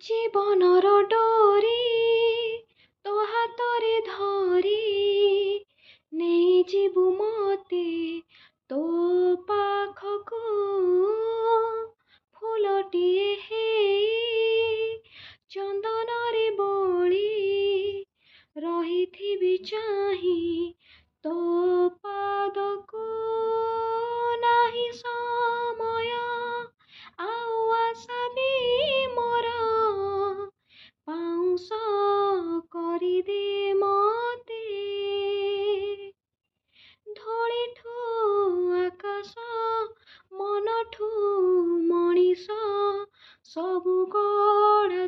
ଜୀବନର ଡୋରି ତୋ ହାତରେ ଧରି ନେଇଯିବୁ ମତେ ତୋ ପାଖକୁ ଫୁଲଟିଏ ହେଇ ଚନ୍ଦନରେ ବୋଳି ରହିଥିବି ଚାହିଁ ତୋ ପାଦକୁ ନାହିଁ ସମୟ ଆଉ ଆଶା ବି ମୋର ପାଉଁଶ କରିଦେ ମତେ ଧୂଳିଠୁ ଆକାଶ ମନଠୁ ମଣିଷ ସବୁ ଗଢ଼ା